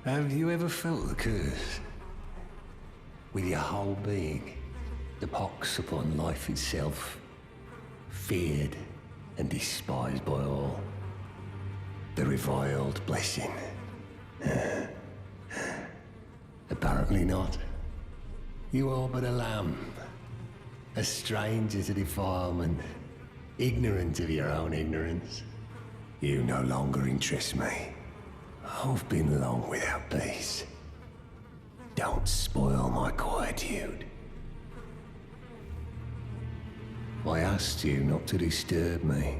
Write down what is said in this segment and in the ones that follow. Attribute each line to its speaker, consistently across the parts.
Speaker 1: Have you ever felt the curse? With your whole being, the pox upon life itself, feared and despised by all. The reviled blessing. Apparently not. You are but a lamb, a stranger to defilement, ignorant of your own ignorance. You no longer interest me. I've been long without peace. Don't spoil my quietude. I asked you not to disturb me.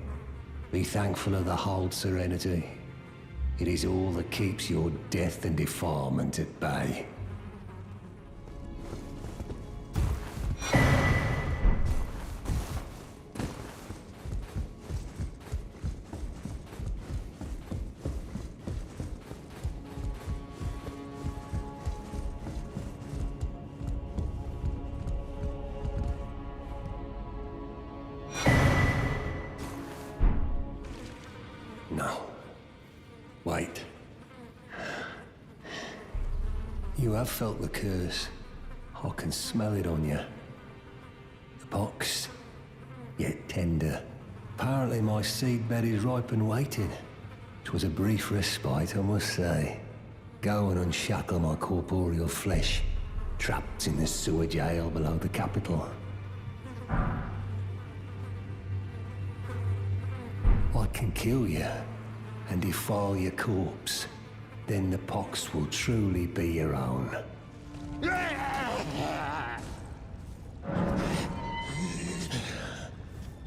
Speaker 1: Be thankful of the whole serenity. It is all that keeps your death and defilement at bay. No. Wait. You have felt the curse. I can smell it on you. The pox, yet tender. Apparently my seedbed is ripe and waiting. 'Twas a brief respite, I must say. Go and unshackle my corporeal flesh, trapped in the sewer jail below the capital. I can kill you and defile your corpse. Then the pox will truly be your own.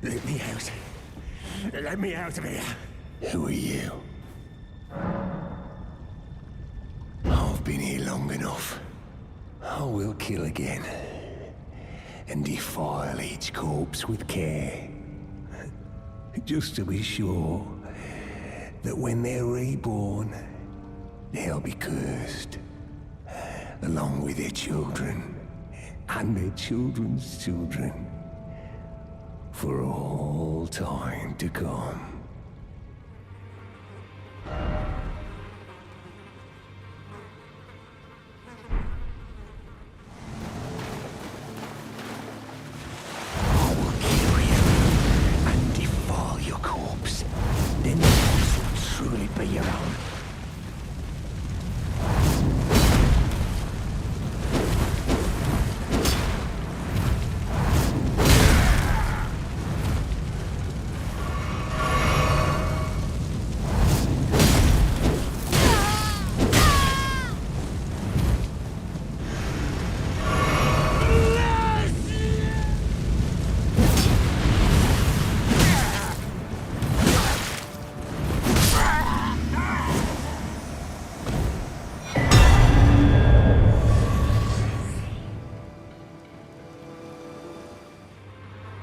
Speaker 1: Let me out. Let me out of here. Who are you? I've been here long enough. I will kill again. And defile each corpse with care. Just to be sure that when they're reborn, they'll be cursed, along with their children, and their children's children, for all time to come. I will kill you and defile your corpse. Then the corpse will truly be your own.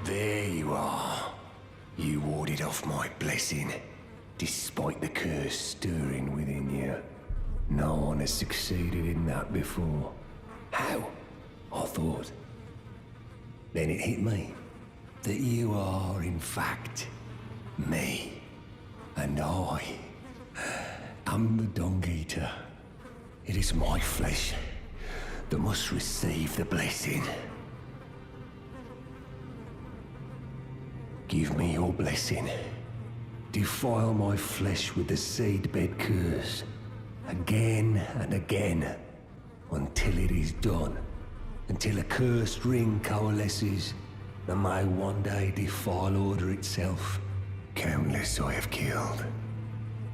Speaker 1: There you are. You warded off my blessing, despite the curse stirring within you. No one has succeeded in that before. How? I thought. Then it hit me that you are, in fact, me. And I am the Dung Eater. It is my flesh that must receive the blessing. Give me your blessing. Defile my flesh with the Seedbed Curse, again and again, until it is done. Until a cursed ring coalesces, and may one day defile order itself. Countless I have killed,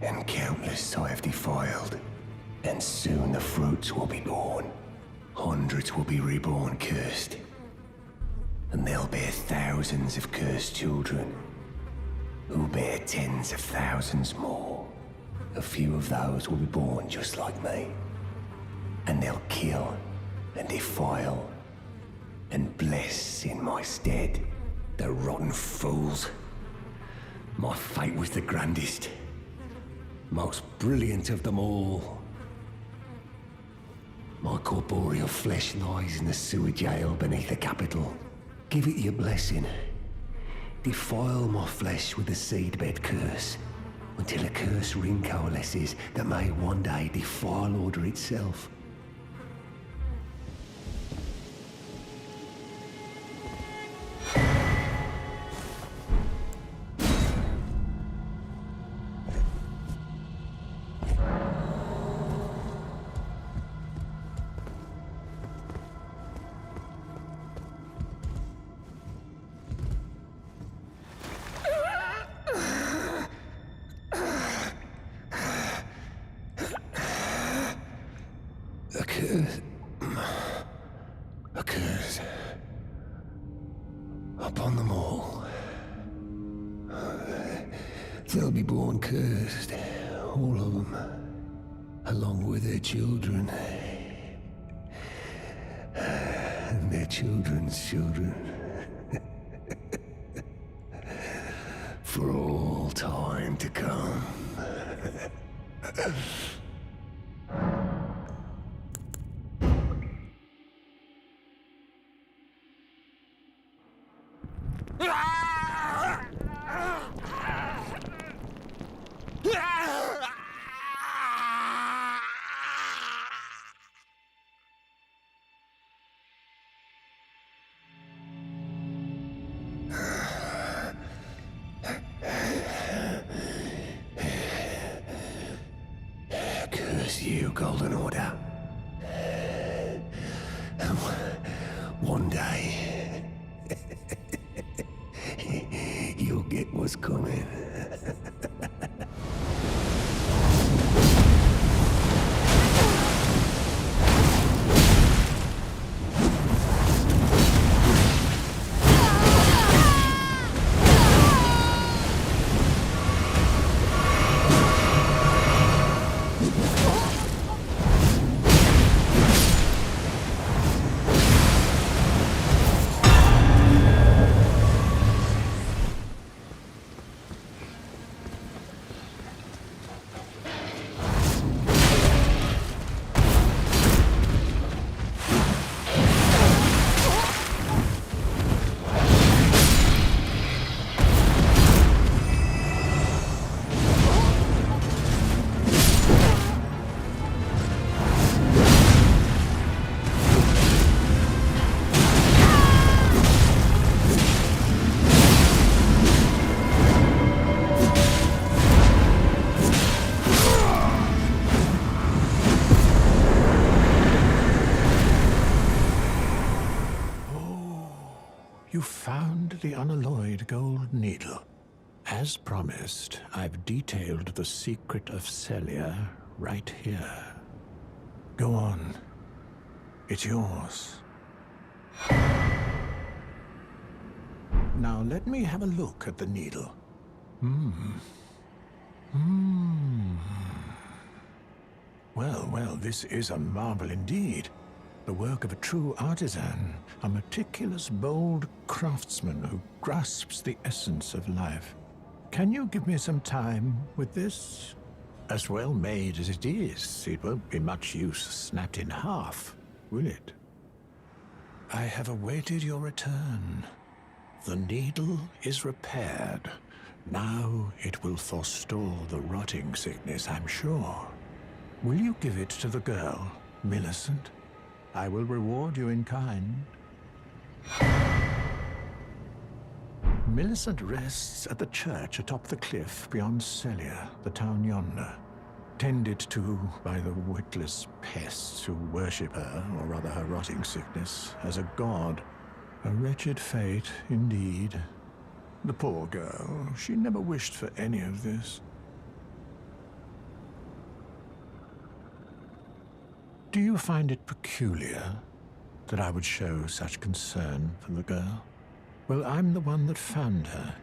Speaker 1: and countless I have defiled, and soon the fruits will be born. Hundreds will be reborn cursed. And they'll bear thousands of cursed children, who bear tens of thousands more. A few of those will be born just like me. And they'll kill and defile and bless in my stead. The rotten fools. My fate was the grandest, most brilliant of them all. My corporeal flesh lies in the sewer jail beneath the capital. Give it your blessing. Defile my flesh with the Seedbed Curse, until a cursed ring coalesces that may one day defile order itself. A curse upon them all. They'll be born cursed, all of them, along with their children, and their children's children, for all time to come. Curse you, Golden Order. One day, you'll get what's coming.
Speaker 2: You found the unalloyed gold needle. As promised, I've detailed the secret of Sellia right here. Go on. It's yours. Now let me have a look at the needle. Well, this is a marvel indeed. The work of a true artisan, a meticulous, bold craftsman who grasps the essence of life. Can you give me some time with this? As well made as it is, it won't be much use snapped in half, will it? I have awaited your return. The needle is repaired. Now it will forestall the rotting sickness, I'm sure. Will you give it to the girl, Millicent? I will reward you in kind. Millicent rests at the church atop the cliff beyond Sellia, the town yonder, tended to by the witless pests who worship her, or rather her rotting sickness, as a god. A wretched fate, indeed. The poor girl, she never wished for any of this. Do you find it peculiar that I would show such concern for the girl? Well, I'm the one that found her,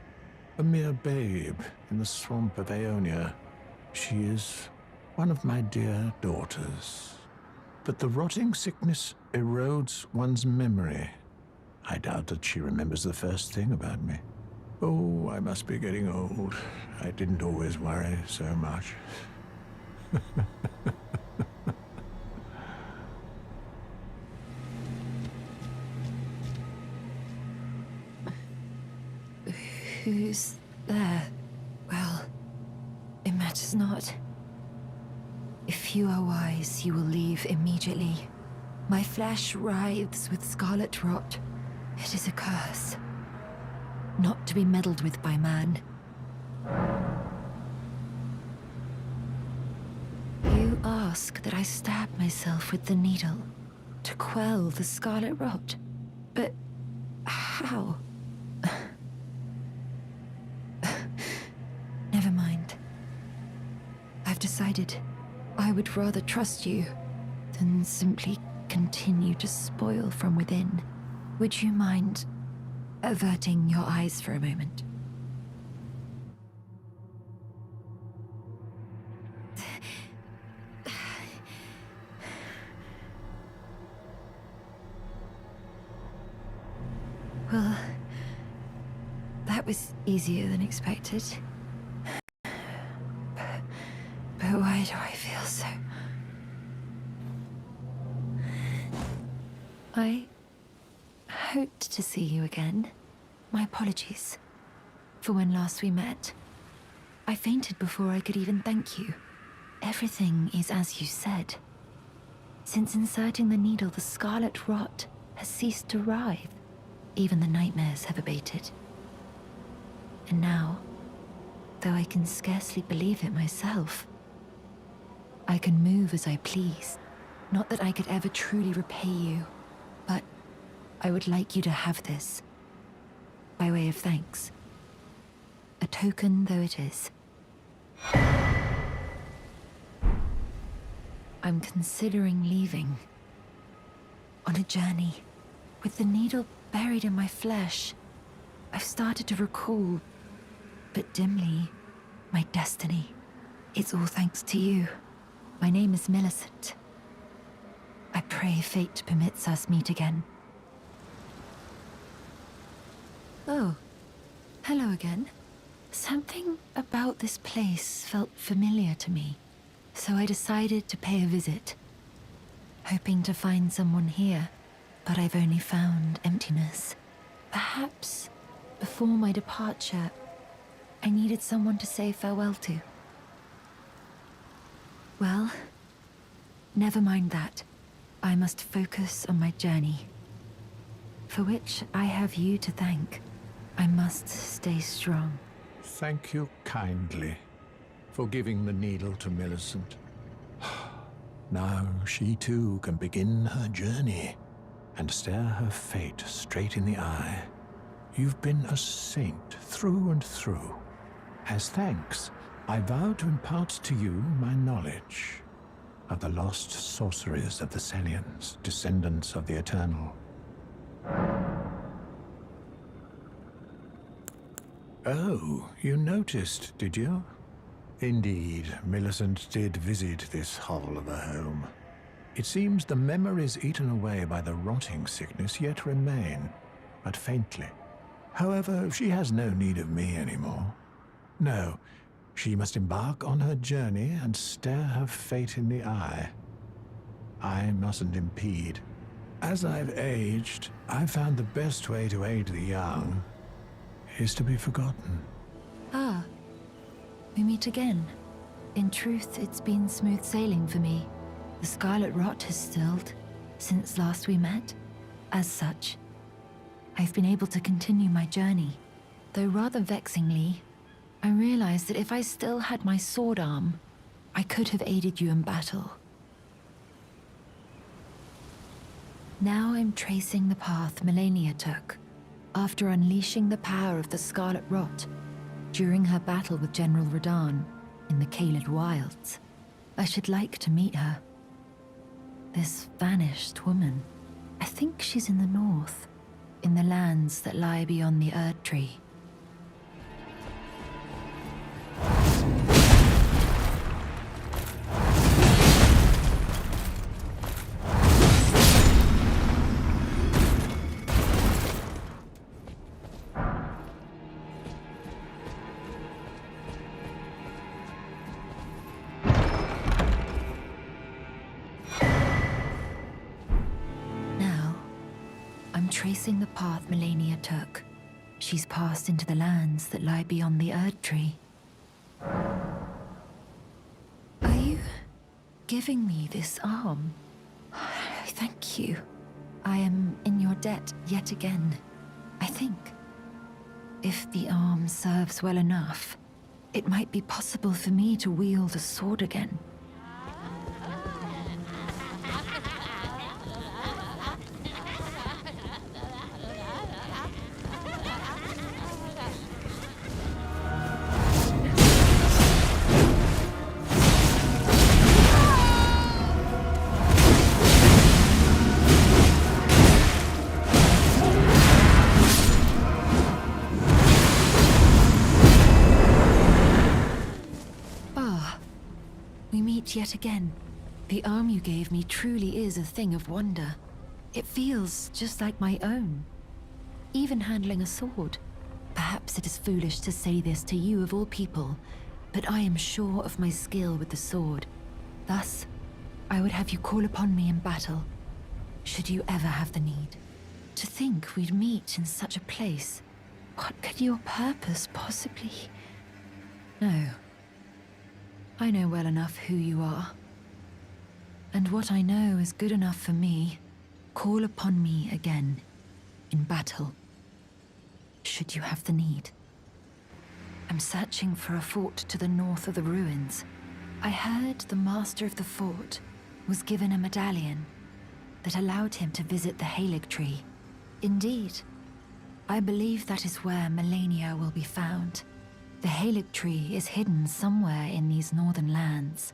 Speaker 2: a mere babe in the swamp of Aeonia. She is one of my dear daughters. But the rotting sickness erodes one's memory. I doubt that she remembers the first thing about me. Oh, I must be getting old. I didn't always worry so much.
Speaker 3: Who's there? Well, If you are wise, you will leave immediately. My flesh writhes with scarlet rot. It is a curse, not to be meddled with by man. You ask that I stab myself with the needle to quell the scarlet rot. But how? Never mind. I've decided I would rather trust you than simply continue to spoil from within. Would you mind averting your eyes for a moment? Well, that was easier than expected. But why do I feel so... I hoped to see you again. My apologies for when last we met. I fainted before I could even thank you. Everything is as you said. Since inserting the needle, the scarlet rot has ceased to writhe. Even the nightmares have abated. And now, though I can scarcely believe it myself, I can move as I please. Not that I could ever truly repay you, but I would like you to have this, by way of thanks. A token though it is. I'm considering leaving. On a journey, with the needle buried in my flesh. I've started to recall, but dimly, my destiny. It's all thanks to you. My name is Millicent. I pray fate permits us meet again. Oh, hello again. Something about this place felt familiar to me, so I decided to pay a visit, hoping to find someone here, but I've only found emptiness. Perhaps, before my departure, I needed someone to say farewell to. Well, never mind that. I must focus on my journey, for which I have you to thank. I must stay strong.
Speaker 2: Thank you kindly for giving the needle to Millicent. Now she too can begin her journey and stare her fate straight in the eye. You've been a saint through and through. As thanks, I vow to impart to you my knowledge of the lost sorceries of the Sellians, descendants of the Eternal. Oh, you noticed, did you? Indeed, Millicent did visit this hovel of a home. It seems the memories eaten away by the rotting sickness yet remain, but faintly. However, she has no need of me anymore. No, she must embark on her journey and stare her fate in the eye. I mustn't impede. As I've aged, I've found the best way to aid the young is to be forgotten.
Speaker 3: Ah, we meet again. In truth, it's been smooth sailing for me. The scarlet rot has stilled since last we met. As such, I've been able to continue my journey. Though rather vexingly, I realized that if I still had my sword arm, I could have aided you in battle. Now I'm tracing the path Malenia took after unleashing the power of the Scarlet Rot during her battle with General Radahn in the Caelid Wilds. I should like to meet her. This vanished woman. I think she's in the north, in the lands that lie beyond the Erdtree. Tracing the path Malenia took, she's passed into the lands that lie beyond the Erdtree. Are you giving me this arm. Thank you. I am in your debt yet again, I think. If the arm serves well enough, it might be possible for me to wield a sword again. Yet again, the arm you gave me truly is a thing of wonder. It feels just like my own. Even handling a sword. Perhaps it is foolish to say this to you of all people, but I am sure of my skill with the sword. Thus, I would have you call upon me in battle, should you ever have the need. To think we'd meet in such a place. What could your purpose possibly... No. I know well enough who you are. And what I know is good enough for me. Call upon me again, in battle, should you have the need. I'm searching for a fort to the north of the ruins. I heard the master of the fort was given a medallion that allowed him to visit the Haligtree. Indeed, I believe that is where Malenia will be found. The Haligtree is hidden somewhere in these northern lands.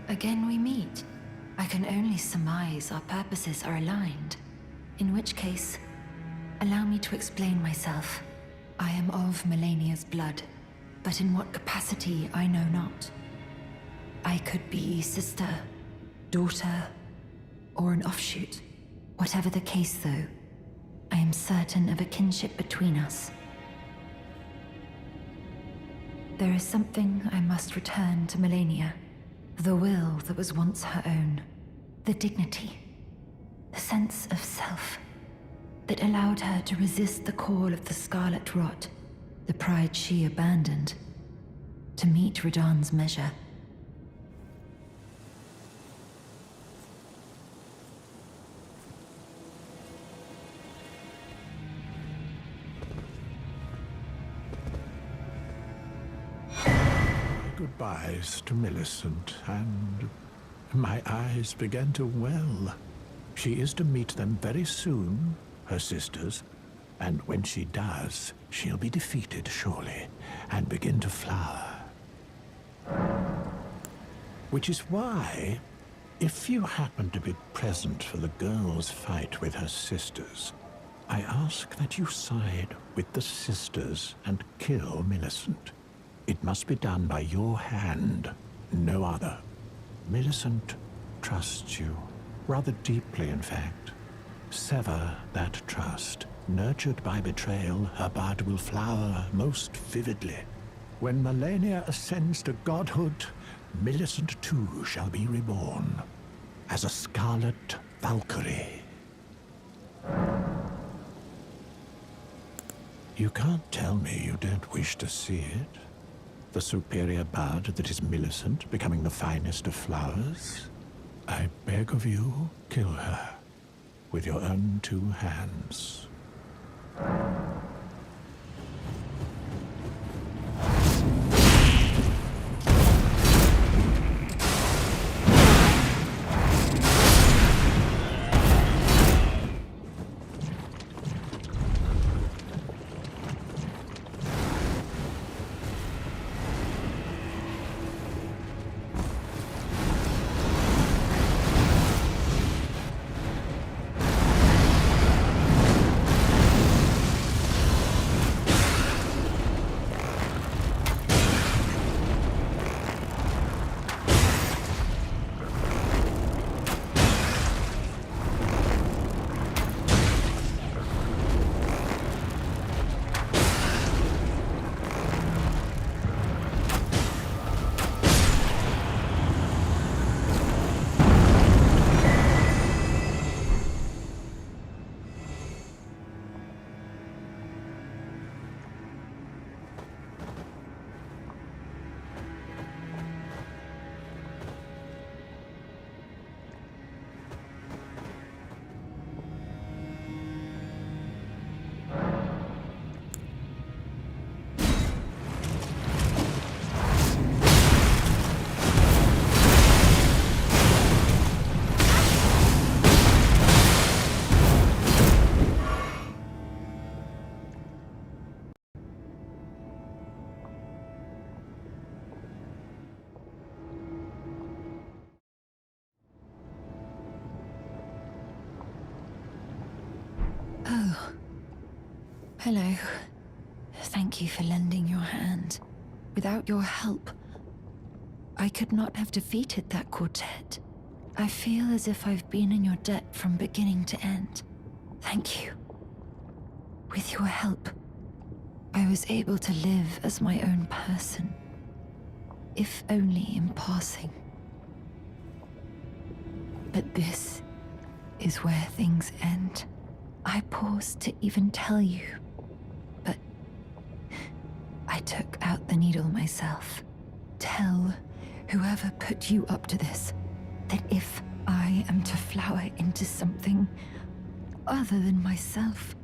Speaker 3: Again we meet. I can only surmise our purposes are aligned. In which case, allow me to explain myself. I am of Malenia's blood, but in what capacity I know not. I could be sister, daughter, or an offshoot. Whatever the case though, I am certain of a kinship between us. There is something I must return to Malenia. The will that was once her own. The dignity. The sense of self that allowed her to resist the call of the Scarlet Rot. The pride she abandoned to meet Radahn's measure.
Speaker 2: Goodbyes to Millicent, and my eyes began to well. She is to meet them very soon, her sisters, and when she does, she'll be defeated, surely, and begin to flower. Which is why, if you happen to be present for the girl's fight with her sisters, I ask that you side with the sisters and kill Millicent. It must be done by your hand, no other. Millicent trusts you, rather deeply in fact. Sever that trust. Nurtured by betrayal, her bud will flower most vividly. When Malenia ascends to godhood, Millicent too shall be reborn, as a scarlet Valkyrie. You can't tell me you don't wish to see it. The superior bud that is Millicent becoming the finest of flowers. I beg of you, kill her with your own two hands.
Speaker 3: Hello. Thank you for lending your hand. Without your help, I could not have defeated that quartet. I feel as if I've been in your debt from beginning to end. Thank you. With your help, I was able to live as my own person, if only in passing. But this is where things end. I paused to even tell you, but I took out the needle myself. Tell whoever put you up to this that if I am to flower into something other than myself,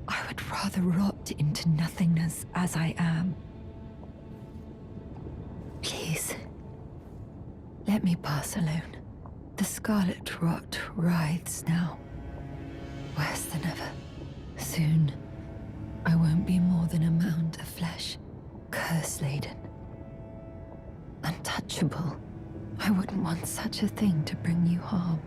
Speaker 3: I would rather rot into nothingness as I am. Please, let me pass alone. The scarlet rot writhes now, worse than ever. Soon, I won't be more than a mound of flesh, curse-laden. Untouchable. I wouldn't want such a thing to bring you harm.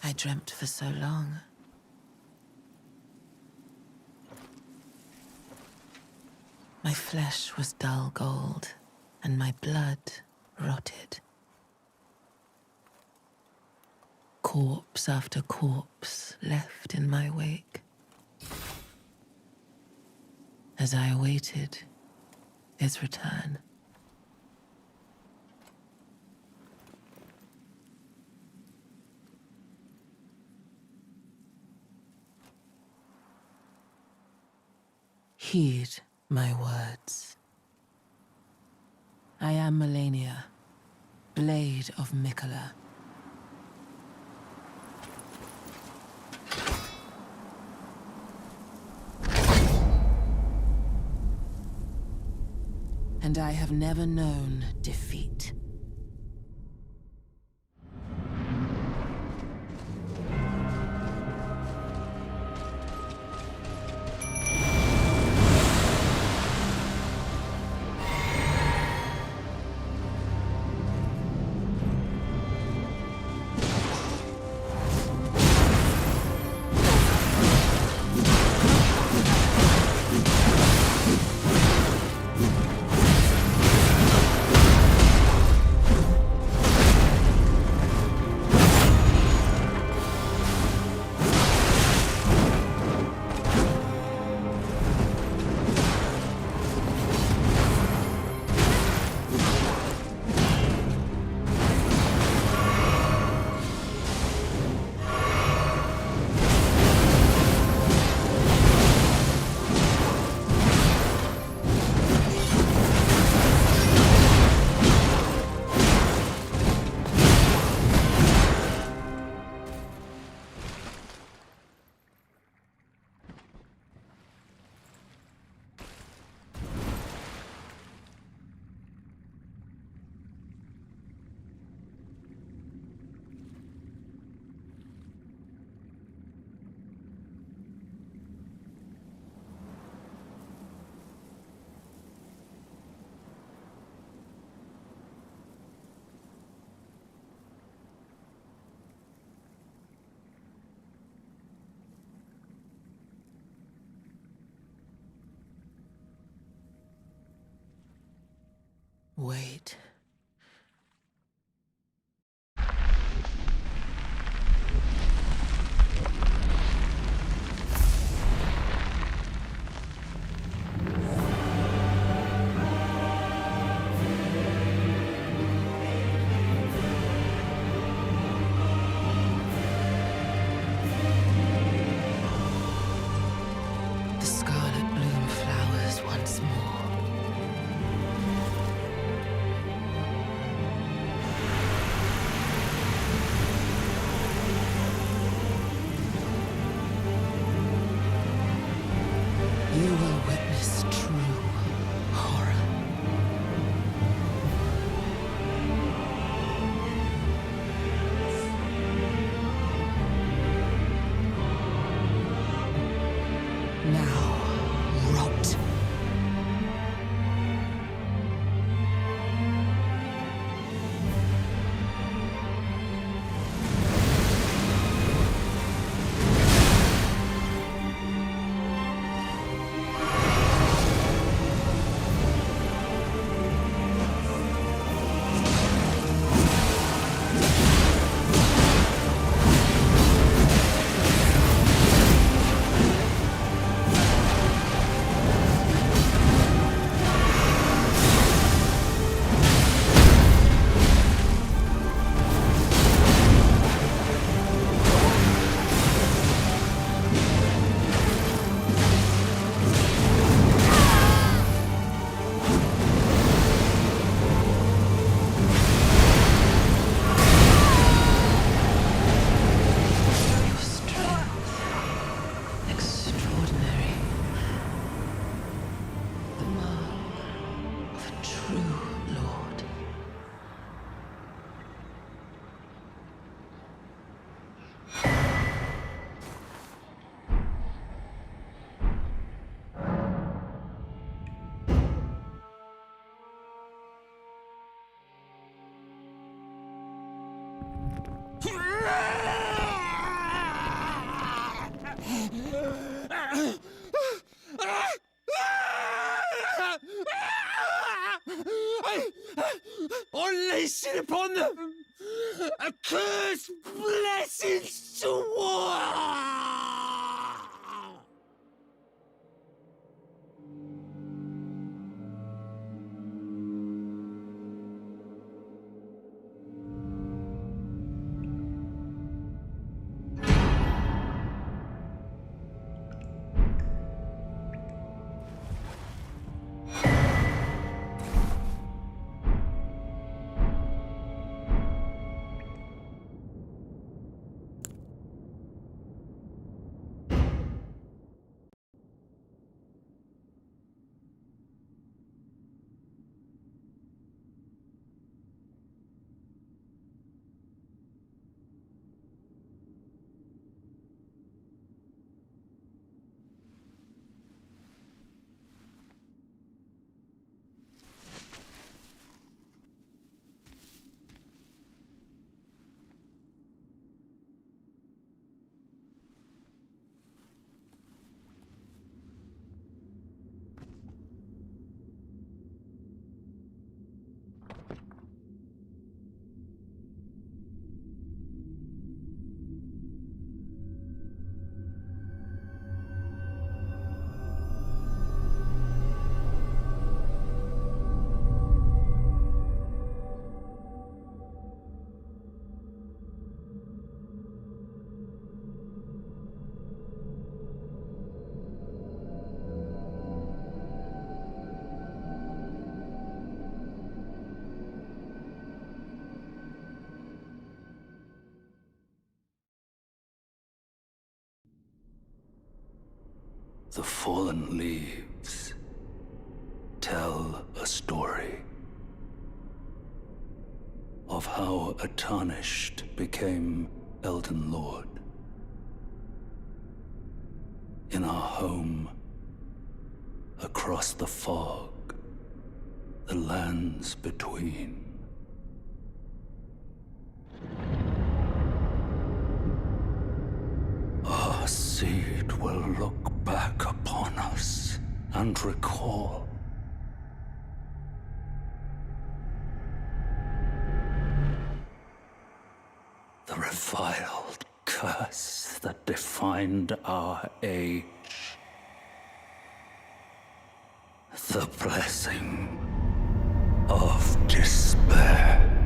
Speaker 4: I dreamt for so long. My flesh was dull gold, and my blood rotted. Corpse after corpse left in my wake. As I awaited his return. Heed my words. I am Malenia, Blade of Mikola. And I have never known defeat. Wait.
Speaker 1: Unleash it upon them! A curse blessings to war!
Speaker 5: The fallen leaves tell a story of how a tarnished became Elden Lord. In our home, across the fog, the lands between. Our seed will look back upon us and recall the reviled curse that defined our age. The blessing of despair.